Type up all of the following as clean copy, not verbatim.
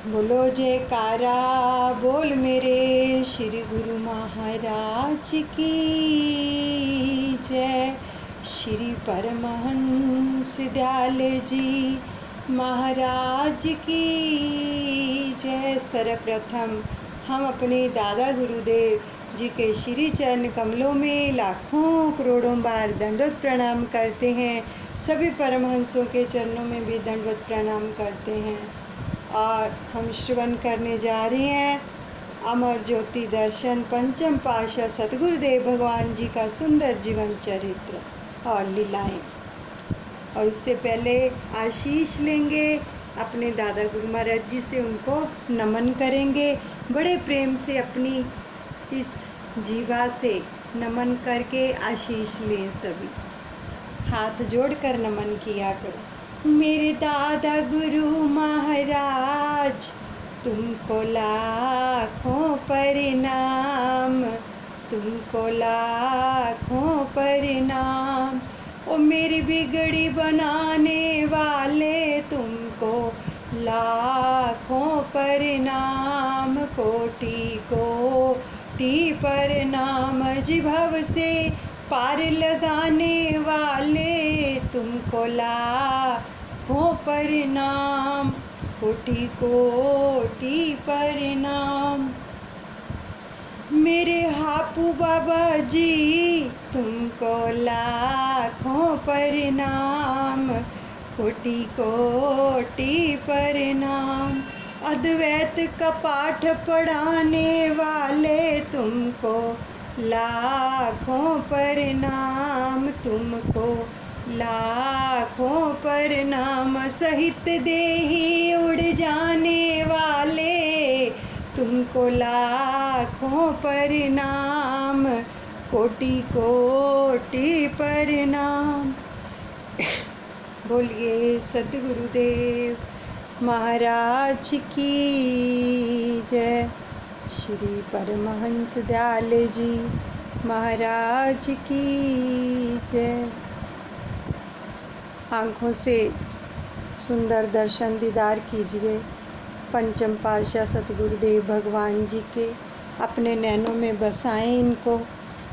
बोलो जयकारा बोल मेरे श्री गुरु महाराज की जय। श्री परमहंस दयाल जी महाराज की जय। सर्वप्रथम हम अपने दादा गुरुदेव जी के श्री चरण कमलों में लाखों करोड़ों बार दंडवत प्रणाम करते हैं। सभी परमहंसों के चरणों में भी दंडवत प्रणाम करते हैं। और हम श्रवण करने जा रहे हैं अमर ज्योति दर्शन पंचम पातशाह सतगुरुदेव भगवान जी का सुंदर जीवन चरित्र और लीलाएं। और उससे पहले आशीष लेंगे अपने दादा गुरु महाराज जी से, उनको नमन करेंगे। बड़े प्रेम से अपनी इस जीवा से नमन करके आशीष लें। सभी हाथ जोड़कर नमन किया करो। मेरे दादा गुरु महाराज तुमको लाखों प्रणाम, तुमको लाखों प्रणाम। ओ मेरी बिगड़ी बनाने वाले तुमको लाखों प्रणाम। कोटि कोटि प्रणाम। जिभव से पार लगाने वाले तुमको लाखों प्रणाम। कोटि कोटि प्रणाम। मेरे हापू बाबा जी तुमको लाखों प्रणाम। कोटि कोटि प्रणाम। अद्वैत का पाठ पढ़ाने वाले तुमको लाखों प्रणाम, तुमको लाखों प्रणाम। साहित्य देही उड़ जाने वाले तुमको लाखों प्रणाम। कोटि कोटि प्रणाम। बोलिए सद्गुरुदेव महाराज की जय। श्री परमहंस दयाल जी महाराज की जय। आँखों से सुंदर दर्शन दीदार कीजिए पंचम पातशाह सतगुरुदेव भगवान जी के। अपने नैनों में बसाएं इनको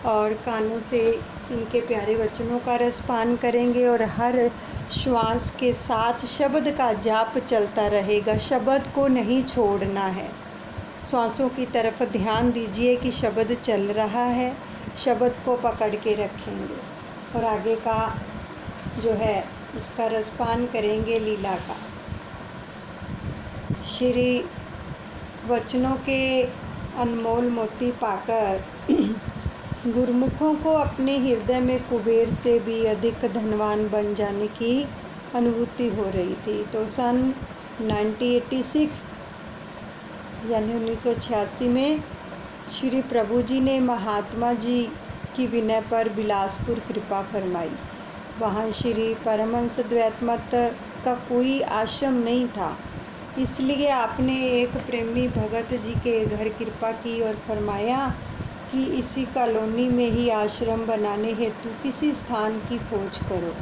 और कानों से इनके प्यारे वचनों का रसपान करेंगे। और हर श्वास के साथ शब्द का जाप चलता रहेगा। शब्द को नहीं छोड़ना है। श्वासों की तरफ ध्यान दीजिए कि शब्द चल रहा है, शब्द को पकड़ के रखेंगे और आगे का जो है उसका रसपान करेंगे लीला का। श्री वचनों के अनमोल मोती पाकर गुरुमुखों को अपने हृदय में कुबेर से भी अधिक धनवान बन जाने की अनुभूति हो रही थी। तो सन 1986 यानी 1986 में श्री प्रभु जी ने महात्मा जी की विनय पर बिलासपुर कृपा फरमाई। वहाँ श्री परमहंस द्वैत मत का कोई आश्रम नहीं था, इसलिए आपने एक प्रेमी भगत जी के घर कृपा की और फरमाया कि इसी कॉलोनी में ही आश्रम बनाने हेतु किसी स्थान की खोज करो।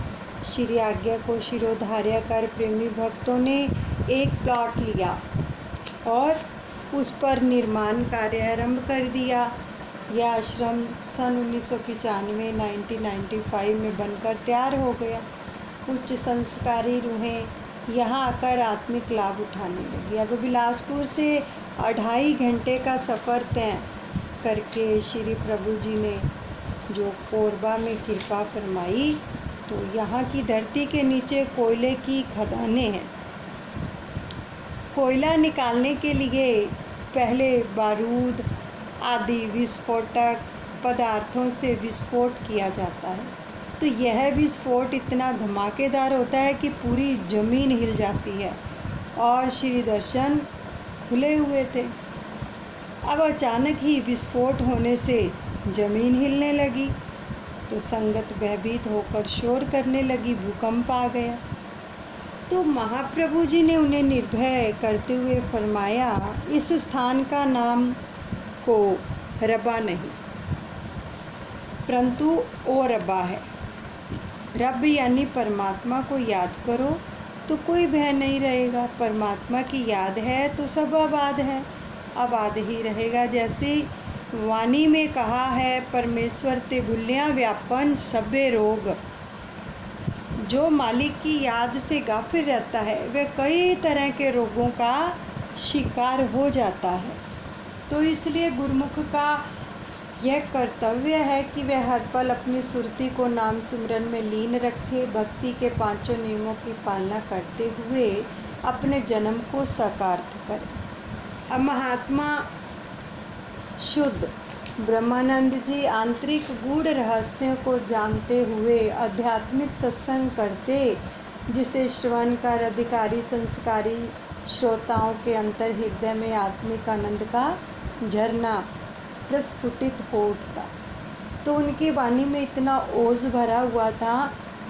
श्री आज्ञा को शिरोधार्य कर प्रेमी भक्तों ने एक प्लॉट लिया और उस पर निर्माण कार्य आरंभ कर दिया। यह आश्रम सन 1995 में बनकर तैयार हो गया। उच्च संस्कारी रूहें यहाँ आकर आत्मिक लाभ उठाने लगी। अब बिलासपुर से 2.5 घंटे का सफ़र तय करके श्री प्रभु जी ने जो कोरबा में कृपा फरमाई, तो यहाँ की धरती के नीचे कोयले की खदानें हैं। कोयला निकालने के लिए पहले बारूद आदि विस्फोटक पदार्थों से विस्फोट किया जाता है। तो यह विस्फोट इतना धमाकेदार होता है कि पूरी ज़मीन हिल जाती है और श्री दर्शन खुले हुए थे। अब अचानक ही विस्फोट होने से ज़मीन हिलने लगी तो संगत भयभीत होकर शोर करने लगी। भूकंप आ गया। तो महाप्रभु जी ने उन्हें निर्भय करते हुए फरमाया, इस स्थान का नाम को रबा नहीं परंतु ओ रबा है। रब यानी परमात्मा को याद करो तो कोई भय नहीं रहेगा। परमात्मा की याद है तो सब आबाद है, आबाद ही रहेगा। जैसे वाणी में कहा है, परमेश्वर ते भूलियाँ व्यापन सभे रोग। जो मालिक की याद से गाफिल रहता है वह कई तरह के रोगों का शिकार हो जाता है। तो इसलिए गुरुमुख का यह कर्तव्य है कि वह हर पल अपनी सुरती को नाम सिमरन में लीन रखे, भक्ति के पांचों नियमों की पालना करते हुए अपने जन्म को साकारत करे। अब महात्मा शुद्ध ब्रह्मानंद जी आंतरिक गूढ़ रहस्यों को जानते हुए आध्यात्मिक सत्संग करते, जिसे श्रवण कर अधिकारी संस्कारी श्रोताओं के अंतर हृदय में आत्मिक आनंद का झरना प्रस्फुटित हो उठता। तो उनकी वाणी में इतना ओज भरा हुआ था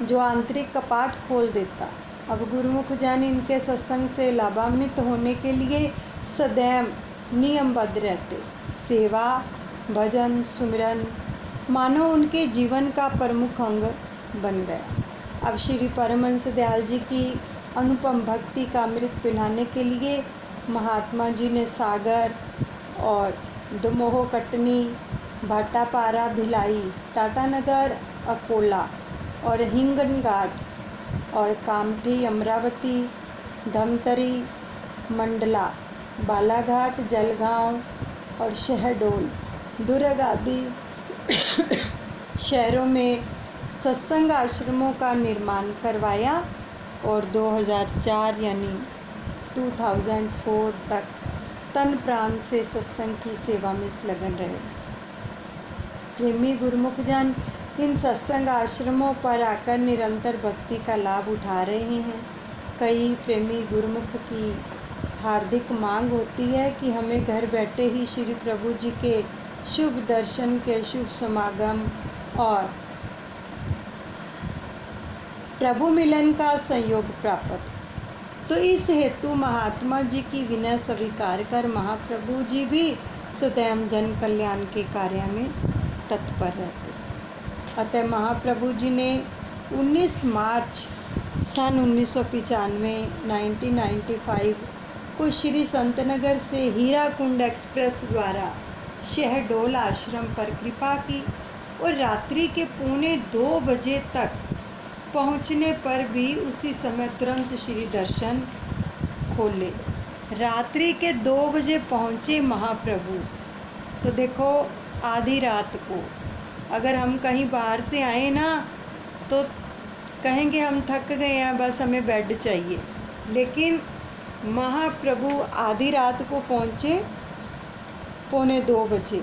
जो आंतरिक कपाट खोल देता। अब गुरुमुख जान इनके सत्संग से लाभान्वित होने के लिए सदैव नियमबद्ध रहते। सेवा, भजन, सुमिरन मानो उनके जीवन का प्रमुख अंग बन गया। अब श्री परमहंस दयाल जी की अनुपम भक्ति का अमृत पिलाने के लिए महात्मा जी ने सागर और दमोह, कटनी, भाटापारा, भिलाई, टाटानगर, अकोला और हिंगनघाट और कामठी, अमरावती, धमतरी, मंडला, बालाघाट, जलगांव और शहडोल, दुर्ग आदि शहरों में सत्संग आश्रमों का निर्माण करवाया और 2004 यानी 2004 तक तन प्राण से सत्संग की सेवा में संलग्न रहे। प्रेमी गुरुमुख जन इन सत्संग आश्रमों पर आकर निरंतर भक्ति का लाभ उठा रहे हैं। कई प्रेमी गुरुमुख की हार्दिक मांग होती है कि हमें घर बैठे ही श्री प्रभु जी के शुभ दर्शन के शुभ समागम और प्रभु मिलन का संयोग प्राप्त। तो इस हेतु महात्मा जी की विनय स्वीकार कर महाप्रभु जी भी सदैव जन कल्याण के कार्य में तत्पर रहते। अतः महाप्रभु जी ने 19 मार्च सन 1995 1995 को श्री संतनगर से हीराकुंड एक्सप्रेस द्वारा शहडोल आश्रम पर कृपा की और रात्रि के 1:45 बजे तक पहुंचने पर भी उसी समय तुरंत श्री दर्शन खोले। रात्रि के 2 बजे पहुंचे महाप्रभु। तो देखो, आधी रात को अगर हम कहीं बाहर से आए ना तो कहेंगे हम थक गए हैं, बस हमें बेड चाहिए। लेकिन महाप्रभु आधी रात को पहुँचे 1:45 बजे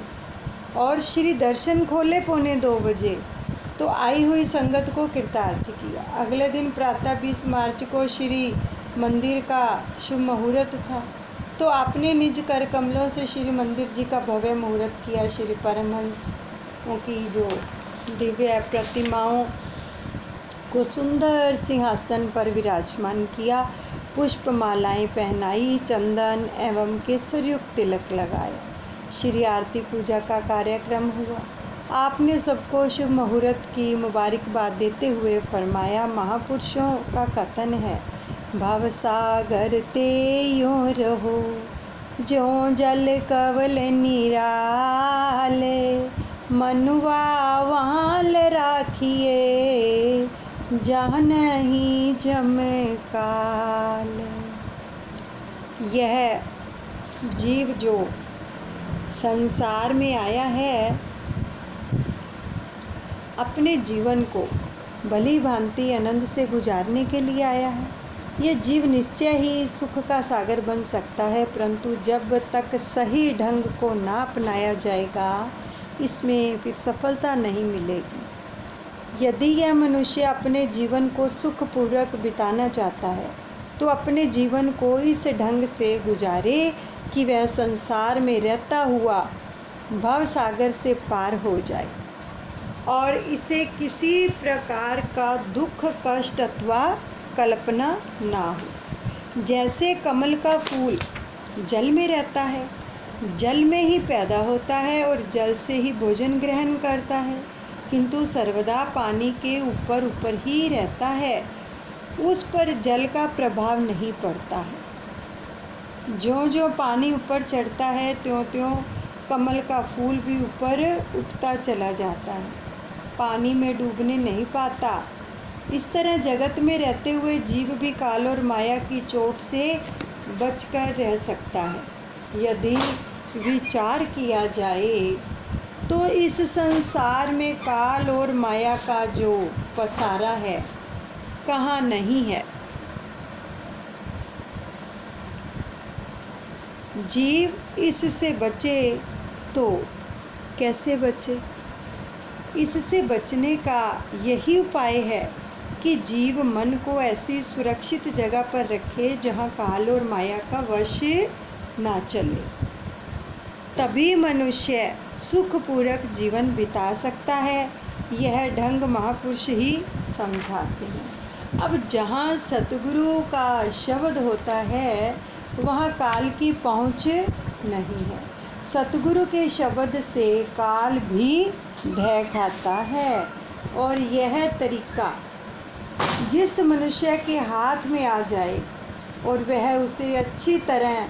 और श्री दर्शन खोले 1:45 बजे। तो आई हुई संगत को कृतार्थ किया। अगले दिन प्रातः 20 मार्च को श्री मंदिर का शुभ मुहूर्त था, तो आपने निज कर कमलों से श्री मंदिर जी का भव्य मुहूर्त किया। श्री परमहंस की जो दिव्य प्रतिमाओं को सुंदर सिंहासन पर विराजमान किया, पुष्पमालाएं पहनाई, चंदन एवं केसरयुक्त तिलक लगाए। श्री आरती पूजा का कार्यक्रम हुआ। आपने सबको शुभ मुहूर्त की मुबारकबाद देते हुए फरमाया, महापुरुषों का कथन है, भवसागर ते यूं रहो ज्यों जल कवल निराले, मनुआ वाल राखिए जहाँ नहीं जम काल। यह जीव जो संसार में आया है अपने जीवन को भली भांति आनंद से गुजारने के लिए आया है। यह जीव निश्चय ही सुख का सागर बन सकता है, परंतु जब तक सही ढंग को ना अपनाया जाएगा इसमें फिर सफलता नहीं मिलेगी। यदि यह मनुष्य अपने जीवन को सुखपूर्वक बिताना चाहता है तो अपने जीवन को इस ढंग से गुजारे कि वह संसार में रहता हुआ भव सागर से पार हो जाए और इसे किसी प्रकार का दुख, कष्ट अथवा कल्पना ना हो। जैसे कमल का फूल जल में रहता है, जल में ही पैदा होता है और जल से ही भोजन ग्रहण करता है, किंतु सर्वदा पानी के ऊपर ऊपर ही रहता है, उस पर जल का प्रभाव नहीं पड़ता है। ज्यों ज्यों पानी ऊपर चढ़ता है त्यों त्यों कमल का फूल भी ऊपर उठता चला जाता है, पानी में डूबने नहीं पाता। इस तरह जगत में रहते हुए जीव भी काल और माया की चोट से बचकर रह सकता है। यदि विचार किया जाए तो इस संसार में काल और माया का जो पसारा है कहाँ नहीं है। जीव इससे बचे तो कैसे बचे? इससे बचने का यही उपाय है कि जीव मन को ऐसी सुरक्षित जगह पर रखे जहाँ काल और माया का वश ना चले, तभी मनुष्य सुखपूर्वक जीवन बिता सकता है। यह ढंग महापुरुष ही समझाते हैं। अब जहाँ सतगुरु का शब्द होता है वहाँ काल की पहुँच नहीं है। सतगुरु के शब्द से काल भी भय खाता है। और यह तरीका जिस मनुष्य के हाथ में आ जाए और वह उसे अच्छी तरह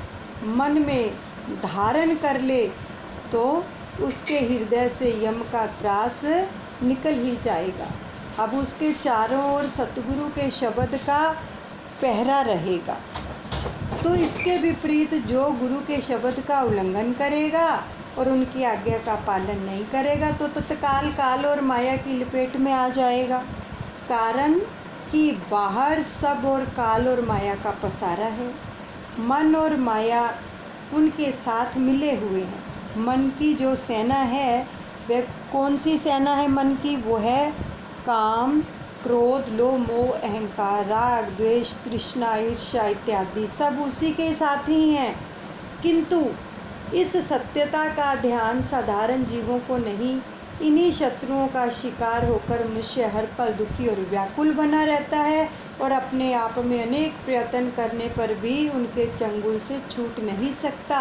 मन में धारण कर ले तो उसके हृदय से यम का त्रास निकल ही जाएगा। अब उसके चारों ओर सतगुरु के शब्द का पहरा रहेगा। तो इसके विपरीत जो गुरु के शब्द का उल्लंघन करेगा और उनकी आज्ञा का पालन नहीं करेगा तो तत्काल काल और माया की लपेट में आ जाएगा। कारण कि बाहर सब और काल और माया का पसारा है, मन और माया उनके साथ मिले हुए हैं। मन की जो सेना है वह कौन सी सेना है मन की? वो है काम, क्रोध, लोभ, मोह, अहंकार, राग, द्वेष, तृष्णा, ईर्ष्या इत्यादि सब उसी के साथ ही हैं। किंतु इस सत्यता का ध्यान साधारण जीवों को नहीं। इन्हीं शत्रुओं का शिकार होकर मनुष्य हर पल दुखी और व्याकुल बना रहता है और अपने आप में अनेक प्रयत्न करने पर भी उनके चंगुल से छूट नहीं सकता।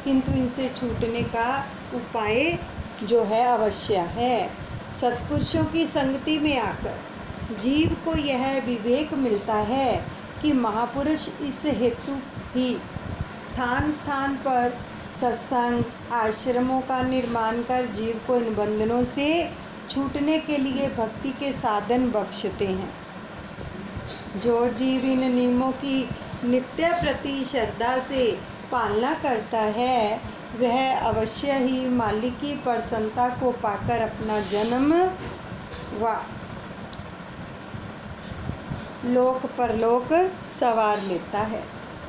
किंतु इनसे छूटने का उपाय जो है अवश्य है। सत्पुरुषों की संगति में आकर जीव को यह विवेक मिलता है कि महापुरुष इस हेतु ही स्थान स्थान पर सत्संग आश्रमों का निर्माण कर जीव को इन बंधनों से छूटने के लिए भक्ति के साधन बख्शते हैं। जो जीव इन नियमों की नित्य प्रति श्रद्धा से पालना करता है वह अवश्य ही मालिक की प्रसन्नता को पाकर अपना जन्म व लोक परलोक सवार लेता है।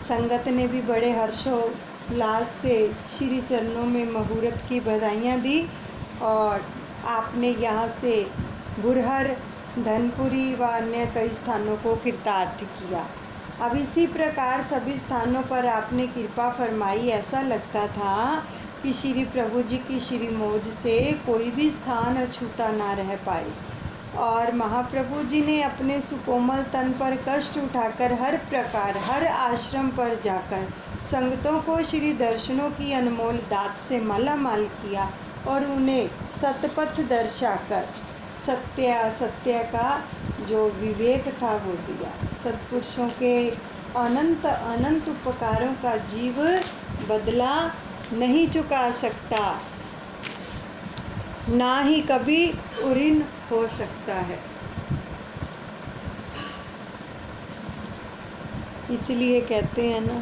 संगत ने भी बड़े हर्षोल्लास से श्री चरणों में मुहूर्त की बधाइयाँ दी और आपने यहाँ से बुरहर, धनपुरी व अन्य कई स्थानों को कृतार्थ किया। अब इसी प्रकार सभी स्थानों पर आपने कृपा फरमाई। ऐसा लगता था कि श्री प्रभु जी की श्री मौज से कोई भी स्थान अछूता ना रह पाए। और महाप्रभु जी ने अपने सुकोमल तन पर कष्ट उठाकर हर प्रकार हर आश्रम पर जाकर संगतों को श्री दर्शनों की अनमोल दात से मालामाल किया और उन्हें सतपथ दर्शाकर सत्य असत्य का जो विवेक था वो दिया। सत्पुरुषों के अनंत अनंत उपकारों का जीव बदला नहीं चुका सकता, ना ही कभी ऋणी हो सकता है। इसलिए कहते हैं ना,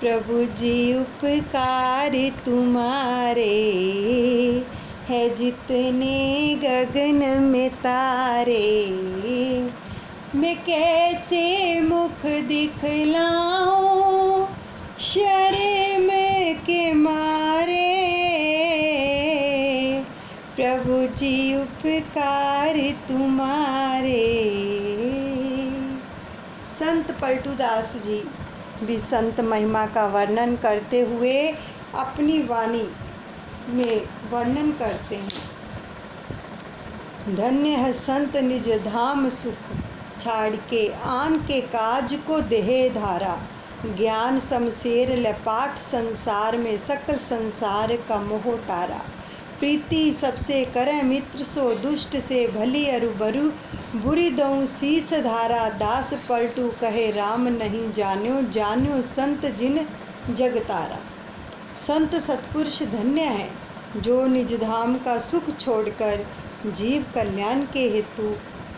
प्रभु जी उपकार तुम्हारे है जितने गगन में तारे, मैं कैसे मुख दिखलाऊं शर्म के मारे। प्रभु जी उपकार तुम्हारे। संत पलटूदास जी भी संत महिमा का वर्णन करते हुए अपनी वाणी में वर्णन करते हैं। धन्य है संत निज धाम सुख, छाड़ के आन के काज को देहे धारा। ज्ञान शमशेर लपाट संसार में सकल संसार का मोह टारा। प्रीति सबसे करे मित्र सो दुष्ट से भली अरु बरु बुरी दऊँ शीस धारा दास पलटू कहे राम नहीं जान्यो जान्यो संत जिन जग तारा। संत सत्पुरुष धन्य है जो निज धाम का सुख छोड़कर जीव कल्याण के हेतु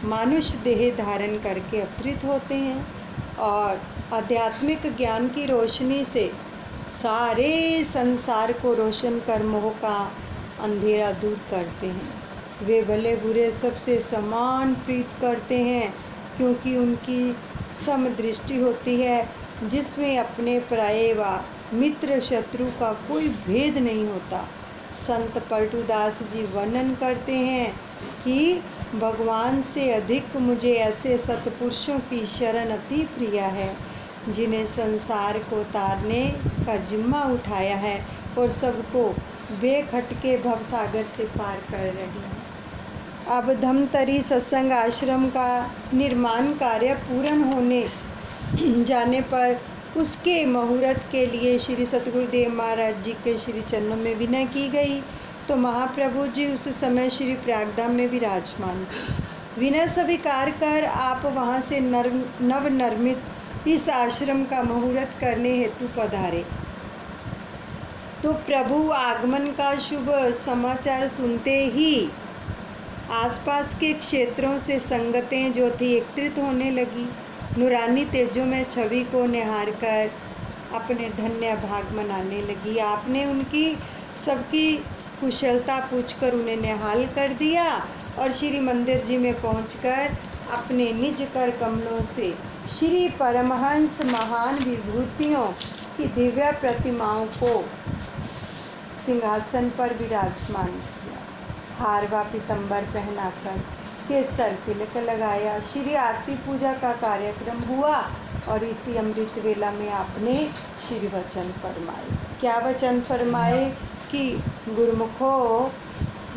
मानुष देह धारण करके अवतरित होते हैं और आध्यात्मिक ज्ञान की रोशनी से सारे संसार को रोशन कर मोह का अंधेरा दूर करते हैं। वे भले बुरे सबसे समान प्रीत करते हैं क्योंकि उनकी समदृष्टि होती है जिसमें अपने पराये व मित्र शत्रु का कोई भेद नहीं होता। संत पलटूदास जी वर्णन करते हैं कि भगवान से अधिक मुझे ऐसे सत्पुरुषों की शरण अति प्रिय है जिन्हें संसार को तारने का जिम्मा उठाया है और सबको बेखटके भवसागर से पार कर रहे हैं। अब धमतरी सत्संग आश्रम का निर्माण कार्य पूर्ण होने जाने पर उसके मुहूर्त के लिए श्री सतगुरुदेव महाराज जी के श्री चरणों में विनय की गई तो महाप्रभु जी उस समय श्री प्रयागधाम में विराजमान थे। विनय स्वीकार कर आप वहाँ से नवनिर्मित इस आश्रम का मुहूर्त करने हेतु पधारे तो प्रभु आगमन का शुभ समाचार सुनते ही आसपास के क्षेत्रों से संगतें जो थी एकत्रित होने लगी। नूरानी तेजों में छवि को निहार कर अपने धन्य भाग मनाने लगी। आपने उनकी सबकी कुशलता पूछकर उन्हें निहाल कर दिया और श्री मंदिर जी में पहुंचकर अपने निज कर कमलों से श्री परमहंस महान विभूतियों की दिव्य प्रतिमाओं को सिंहासन पर विराजमान किया। हार व पीतम्बर पहनाकर केसर तिलक लगाया। श्री आरती पूजा का कार्यक्रम हुआ और इसी अमृत वेला में आपने श्री वचन फरमाए। क्या वचन फरमाए कि गुरुमुखो,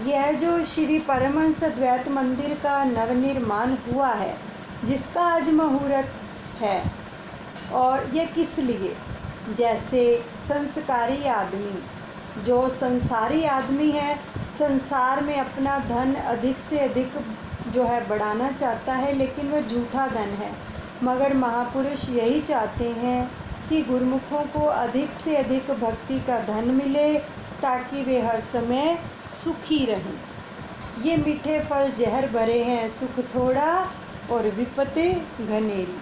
यह जो श्री परमहंस द्वैत मंदिर का नवनिर्माण हुआ है जिसका आज मुहूर्त है और ये किस लिए, जैसे संस्कारी आदमी जो संसारी आदमी है संसार में अपना धन अधिक से अधिक जो है बढ़ाना चाहता है लेकिन वह झूठा धन है, मगर महापुरुष यही चाहते हैं कि गुरुमुखों को अधिक से अधिक भक्ति का धन मिले ताकि वे हर समय सुखी रहें। ये मीठे फल जहर भरे हैं, सुख थोड़ा और विपत्ति घनेरी।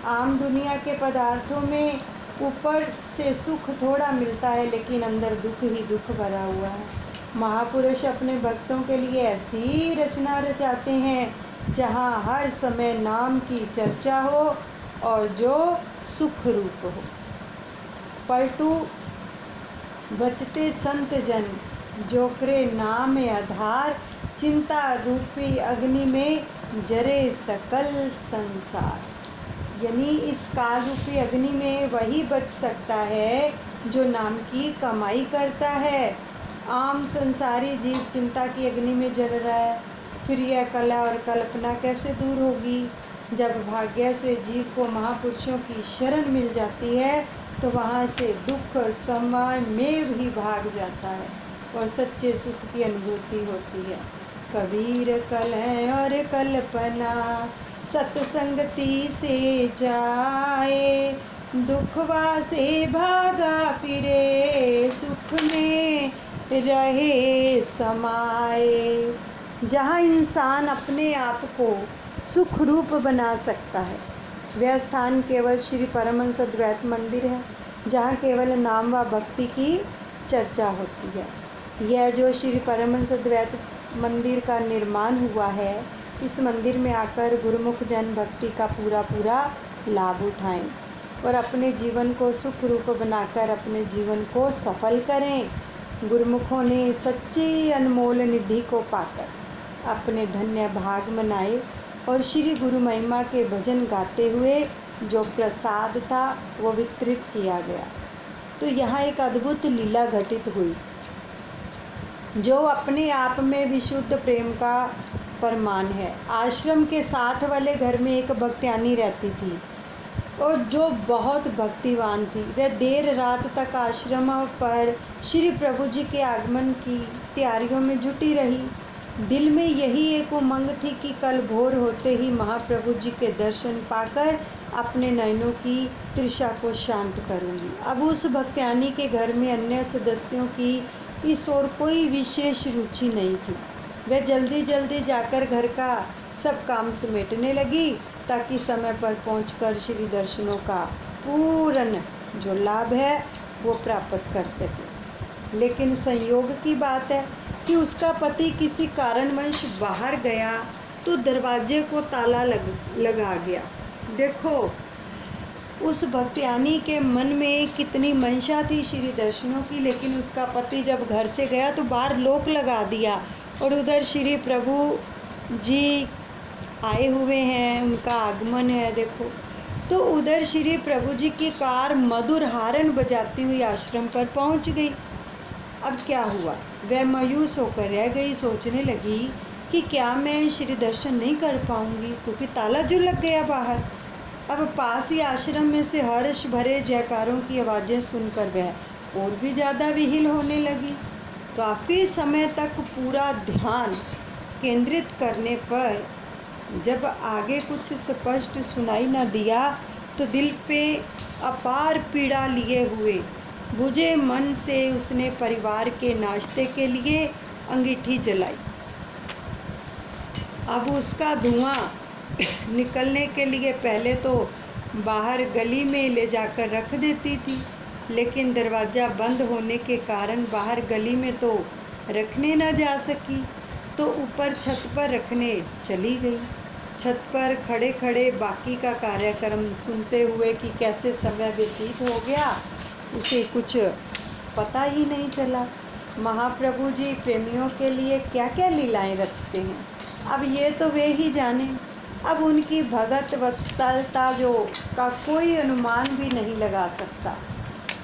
आम दुनिया के पदार्थों में ऊपर से सुख थोड़ा मिलता है लेकिन अंदर दुख ही दुख भरा हुआ है। महापुरुष अपने भक्तों के लिए ऐसी रचना रचाते हैं जहाँ हर समय नाम की चर्चा हो और जो सुख रूप हो। पलटू बचते संत जन जो करे नाम आधार, चिंता रूपी अग्नि में जरे सकल संसार। यानी इस काल रूपी अग्नि में वही बच सकता है जो नाम की कमाई करता है। आम संसारी जीव चिंता की अग्नि में जल रहा है, फिर यह कला और कल्पना कैसे दूर होगी। जब भाग्य से जीव को महापुरुषों की शरण मिल जाती है तो वहाँ से दुख समय में भी भाग जाता है और सच्चे सुख की अनुभूति होती है। कबीर कलह और कल्पना सत्संगति से जाए, दुखवा से भागा फिरे सुख में रहे समाए। जहाँ इंसान अपने आप को सुख रूप बना सकता है वह स्थान केवल श्री परमहंस द्वैत मंदिर है जहाँ केवल नाम व भक्ति की चर्चा होती है। यह जो श्री परमहंस द्वैत मंदिर का निर्माण हुआ है इस मंदिर में आकर गुरुमुख जन भक्ति का पूरा लाभ उठाएं और अपने जीवन को सुख रूप बनाकर अपने जीवन को सफल करें। गुरुमुखों ने सच्ची अनमोल निधि को पाकर अपने धन्य भाग मनाए और श्री गुरु महिमा के भजन गाते हुए जो प्रसाद था वो वितरित किया गया। तो यहाँ एक अद्भुत लीला घटित हुई जो अपने आप में विशुद्ध प्रेम का प्रमाण है। आश्रम के साथ वाले घर में एक भक्त्यानी रहती थी। और जो बहुत भक्तिवान थी, वह देर रात तक आश्रम पर श्री प्रभु जी के आगमन की तैयारियों में जुटी रही। दिल में यही एक उमंग थी कि कल भोर होते ही महाप्रभु जी के दर्शन पाकर अपने नयनों की तृषा को शांत करूंगी। अब उस भक्त्यानी के घर में अन्य सदस्यों की इस ओर कोई विशेष रुचि नहीं थी। वह जल्दी जल्दी जाकर घर का सब काम समेटने लगी ताकि समय पर पहुंचकर श्री दर्शनों का पूर्ण जो लाभ है वो प्राप्त कर सके। लेकिन संयोग की बात है कि उसका पति किसी कारणवश बाहर गया तो दरवाजे को ताला लगा गया। देखो उस भक्त्यानी के मन में कितनी मंशा थी श्री दर्शनों की, लेकिन उसका पति जब घर से गया तो बाहर लोक लगा दिया और उधर श्री प्रभु जी आए हुए हैं, उनका आगमन है। देखो तो उधर श्री प्रभु जी की कार मधुर हारन बजाती हुई आश्रम पर पहुंच गई। अब क्या हुआ, वह मायूस होकर रह गई। सोचने लगी कि क्या मैं श्री दर्शन नहीं कर पाऊंगी क्योंकि ताला जो लग गया बाहर। अब पास ही आश्रम में से हर्ष भरे जयकारों की आवाज़ें सुनकर वह और भी ज़्यादा विहिल होने लगी। काफ़ी समय तक पूरा ध्यान केंद्रित करने पर जब आगे कुछ स्पष्ट सुनाई न दिया तो दिल पे अपार पीड़ा लिए हुए बुझे मन से उसने परिवार के नाश्ते के लिए अंगीठी जलाई। अब उसका धुआं निकलने के लिए पहले तो बाहर गली में ले जाकर रख देती थी, लेकिन दरवाज़ा बंद होने के कारण बाहर गली में तो रखने न जा सकी, तो ऊपर छत पर रखने चली गई। छत पर खड़े खड़े बाकी का कार्यक्रम सुनते हुए कि कैसे समय व्यतीत हो गया उसे कुछ पता ही नहीं चला। महाप्रभु जी प्रेमियों के लिए क्या क्या लीलाएं रचते हैं, अब ये तो वे ही जाने। अब उनकी भगत वत्सलता जो का कोई अनुमान भी नहीं लगा सकता।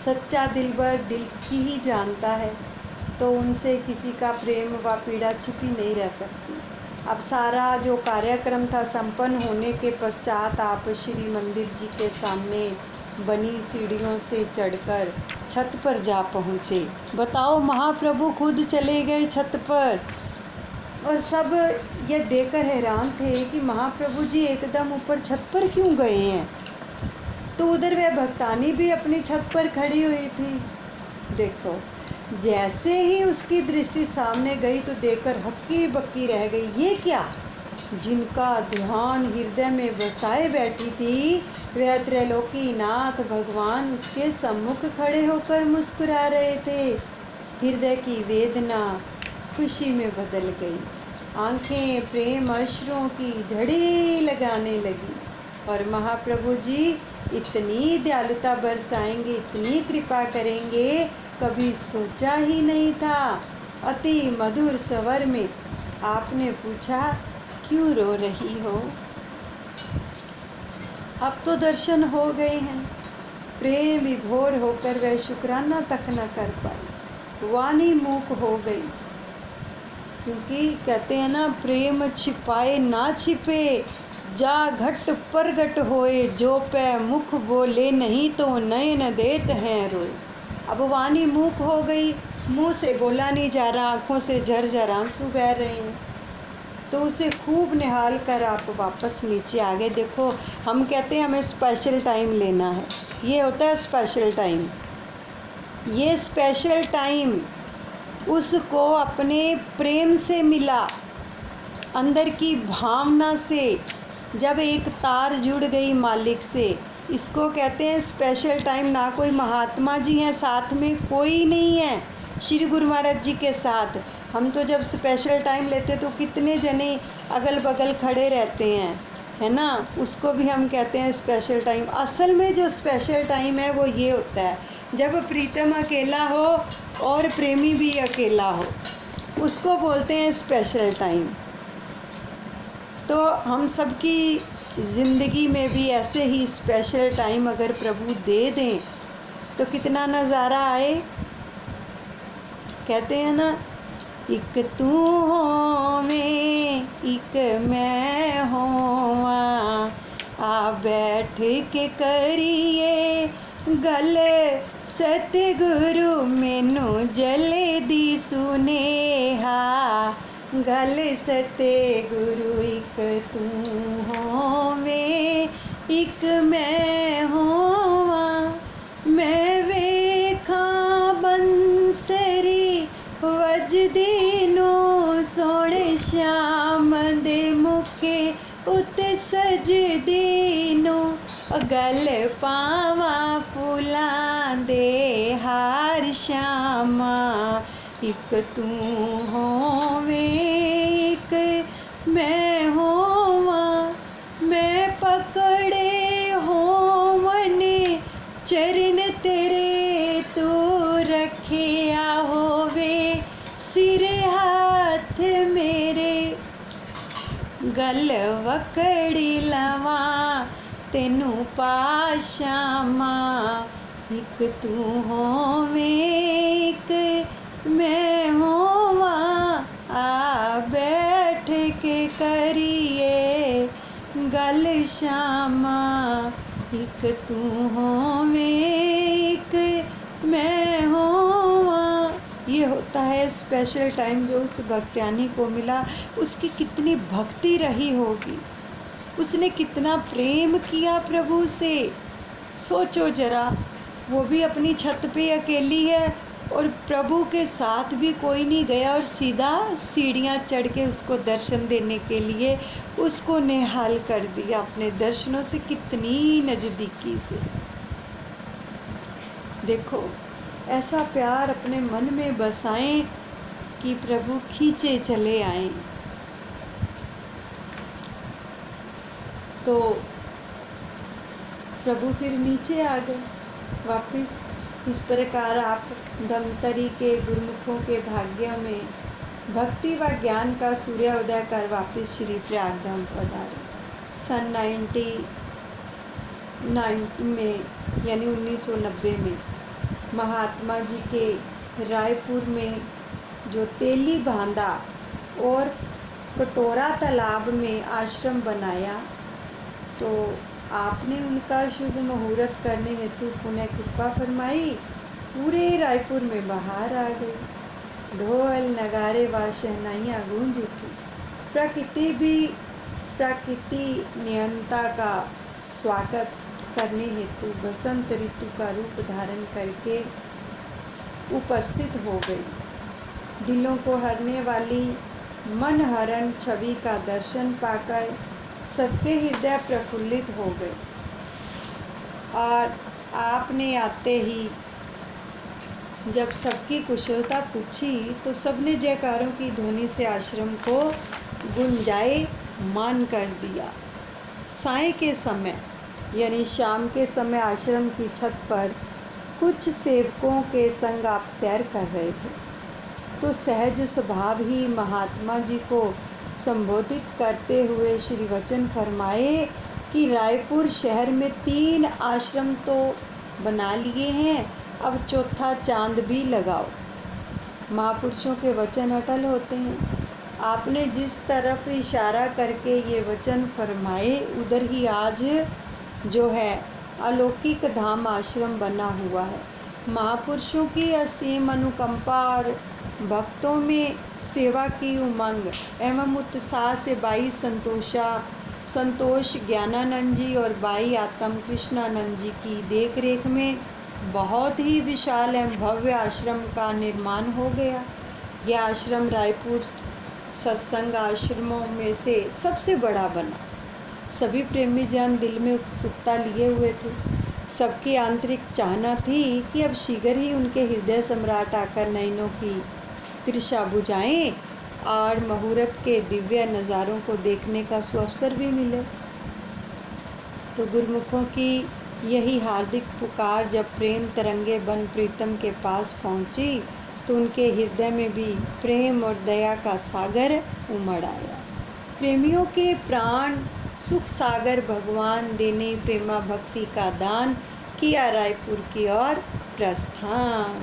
सच्चा दिलबर दिल की ही जानता है, तो उनसे किसी का प्रेम व पीड़ा छिपी नहीं रह सकती। अब सारा जो कार्यक्रम था संपन्न होने के पश्चात आप श्री मंदिर जी के सामने बनी सीढ़ियों से चढ़कर छत पर जा पहुँचे। बताओ, महाप्रभु खुद चले गए छत पर और सब ये देखकर हैरान थे कि महाप्रभु जी एकदम ऊपर छत पर क्यों गए हैं। तो उधर वह भक्तानी भी अपनी छत पर खड़ी हुई थी। देखो जैसे ही उसकी दृष्टि सामने गई तो देखकर हक्की बक्की रह गई। ये क्या, जिनका ध्यान हृदय में बसाए बैठी थी वह त्रैलोकीनाथ भगवान उसके सम्मुख खड़े होकर मुस्कुरा रहे थे। हृदय की वेदना खुशी में बदल गई, आंखें प्रेम अश्रुओं की झड़ी लगाने लगी और महाप्रभु जी इतनी दयालुता बरसाएंगे, इतनी कृपा करेंगे, कभी सोचा ही नहीं था। अति मधुर स्वर में आपने पूछा, क्यों रो रही हो? अब तो दर्शन हो गए हैं। प्रेम विभोर होकर वह शुक्राना तक न कर पाई, वाणी मूक हो गई। क्योंकि कहते हैं ना, प्रेम छिपाए ना छिपे, जा घट प्रगट होए, जो पै मुख बोले नहीं तो नयन देत हैं रोए। अब वाणी मूक हो गई, मुंह से बोला नहीं जा रहा, आँखों से झरझर आंसू बह रहे हैं। तो उसे खूब निहाल कर आप वापस नीचे आ गए। देखो हम कहते हैं हमें स्पेशल टाइम लेना है, ये होता है स्पेशल टाइम। ये स्पेशल टाइम उसको अपने प्रेम से मिला, अंदर की भावना से जब एक तार जुड़ गई मालिक से, इसको कहते हैं स्पेशल टाइम। ना कोई महात्मा जी हैं साथ में, कोई नहीं है श्री गुरु महाराज जी के साथ। हम तो जब स्पेशल टाइम लेते तो कितने जने अगल बगल खड़े रहते हैं, है ना, उसको भी हम कहते हैं स्पेशल टाइम। असल में जो स्पेशल टाइम है वो ये होता है जब प्रीतम अकेला हो और प्रेमी भी अकेला हो, उसको बोलते हैं स्पेशल टाइम। तो हम सबकी ज़िंदगी में भी ऐसे ही स्पेशल टाइम अगर प्रभु दे दें तो कितना नज़ारा आए। कहते हैं ना, एक तू हो में एक मैं होवा, आ बैठ के करिए गल सतगुरु मैनू जले दी सुनेहा गल सतगुरु एक तू होवे एक मैं होवा मैं वेखा बंसरी वजदी नू सोने श्याम दे मुखे उत्ते सजदी नू गल पावा फूलां दे हार श्यामा एक तू होवे एक मैं होवा मैं पकड़े होवन चरण तेरे तू रखिया होवे सिर हाथ मेरे गल वकड़ी लवा तेनू पाशामा एक तू होवे एक मैं होवा आ बैठ के करिए गल श्यामा एक तू होवे एक मैं होवा। ये होता है स्पेशल टाइम जो उस भक्त्यानी को मिला। उसकी कितनी भक्ति रही होगी, उसने कितना प्रेम किया प्रभु से। सोचो जरा, वो भी अपनी छत पे अकेली है और प्रभु के साथ भी कोई नहीं गया और सीधा सीढ़ियाँ चढ़ के उसको दर्शन देने के लिए उसको निहाल कर दिया अपने दर्शनों से, कितनी नज़दीकी से। देखो, ऐसा प्यार अपने मन में बसाएं कि प्रभु खींचे चले आएं। तो प्रभु फिर नीचे आ गए वापिस। इस प्रकार आप धमतरी के गुरुमुखों के भाग्य में भक्ति व ज्ञान का सूर्योदय कर वापिस श्री प्रयागधाम पधारे। सन 1990 में यानी 1990 में महात्मा जी के रायपुर में जो तेली बांधा और कटोरा तालाब में आश्रम बनाया, तो आपने उनका शुभ मुहूर्त करने हेतु पुनः कृपा फरमाई। पूरे रायपुर में बाहर आ गई, ढोल नगारे व शहनाइयाँ गूंज उठी। प्रकृति नियंता का स्वागत करने हेतु बसंत ऋतु का रूप धारण करके उपस्थित हो गई। दिलों को हरने वाली मनहरण छवि का दर्शन पाकर सबके हृदय प्रफुल्लित हो गए और आपने आते ही जब सबकी कुशलता पूछी तो सबने जयकारों की ध्वनि से आश्रम को गुंजायमान कर दिया। साय के समय यानी शाम के समय आश्रम की छत पर कुछ सेवकों के संग आप सैर कर रहे थे, तो सहज स्वभाव ही महात्मा जी को संबोधित करते हुए श्री वचन फरमाए कि रायपुर शहर में 3 आश्रम तो बना लिए हैं, अब चौथा चांद भी लगाओ। महापुरुषों के वचन अटल होते हैं। आपने जिस तरफ इशारा करके ये वचन फरमाए उधर ही आज जो है अलौकिक धाम आश्रम बना हुआ है। महापुरुषों की असीम अनुकंपा और भक्तों में सेवा की उमंग एवं उत्साह से भाई संतोष ज्ञानानंद जी और भाई आत्म कृष्णानंद जी की देखरेख में बहुत ही विशाल एवं भव्य आश्रम का निर्माण हो गया। यह आश्रम रायपुर सत्संग आश्रमों में से सबसे बड़ा बना। सभी प्रेमी जन दिल में उत्सुकता लिए हुए थे। सबकी आंतरिक चाहना थी कि अब शीघ्र ही उनके हृदय सम्राट आकर नयनों की तृषा बुझाएं और मुहूर्त के दिव्य नज़ारों को देखने का सुअवसर भी मिले। तो गुरुमुखों की यही हार्दिक पुकार जब प्रेम तरंगे बन प्रीतम के पास पहुंची तो उनके हृदय में भी प्रेम और दया का सागर उमड़ आया। प्रेमियों के प्राण सुख सागर भगवान देने प्रेमा भक्ति का दान किया रायपुर की ओर प्रस्थान।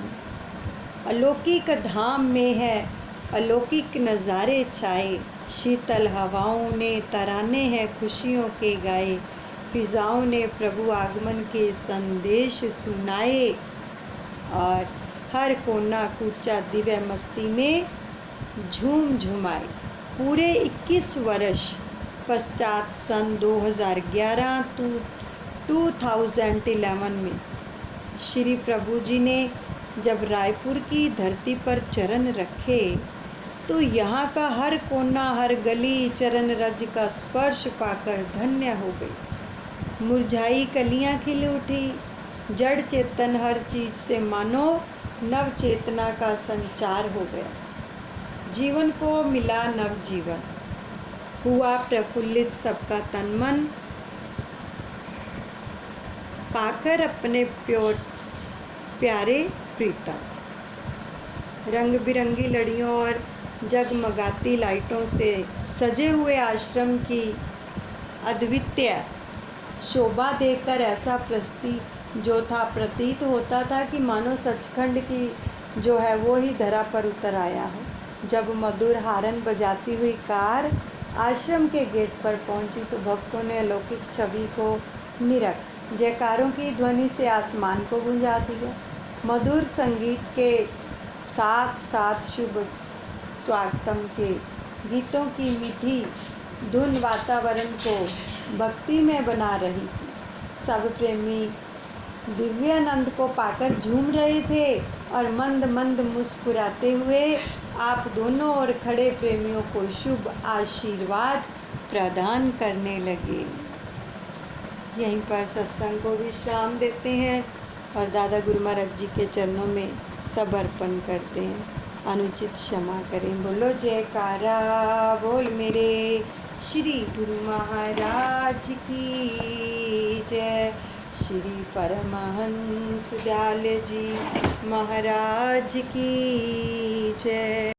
अलौकिक धाम में है अलौकिक नज़ारे छाए, शीतल हवाओं ने तराने हैं खुशियों के गाए। फिजाओं ने प्रभु आगमन के संदेश सुनाए और हर कोना कूचा दिव्य मस्ती में झूम झुमाए। पूरे 21 वर्ष पश्चात सन 2011 to 2011 में श्री प्रभु जी ने जब रायपुर की धरती पर चरण रखे तो यहाँ का हर कोना हर गली चरण रज का स्पर्श पाकर धन्य हो गई। मुरझाई कलियाँ खिल उठी, जड़ चेतन हर चीज से मानो नव चेतना का संचार हो गया। जीवन को मिला नव जीवन, हुआ प्रफुल्लित सबका तन मन, पाकर अपने प्यारे प्रीतम। रंग बिरंगी लड़ियों और जगमगाती लाइटों से सजे हुए आश्रम की अद्वितीय शोभा देखकर ऐसा प्रतीत होता था कि मानो सचखंड की जो है वो ही धरा पर उतर आया हो। जब मधुर हारन बजाती हुई कार आश्रम के गेट पर पहुंची तो भक्तों ने अलौकिक छवि को निरख जयकारों की ध्वनि से आसमान को गूंजा दिया। मधुर संगीत के साथ साथ शुभ स्वागतम के गीतों की मीठी धुन वातावरण को भक्ति में बना रही थी। सब प्रेमी दिव्यानंद को पाकर झूम रहे थे और मंद मंद मुस्कुराते हुए आप दोनों और खड़े प्रेमियों को शुभ आशीर्वाद प्रदान करने लगे। यहीं पर सत्संग को विश्राम देते हैं और दादा गुरु महाराज जी के चरणों में सब अर्पण करते हैं। अनुचित क्षमा करें। बोलो जयकारा बोल मेरे श्री गुरु महाराज की जय। श्री परमहंस दयाल जी महाराज की जय।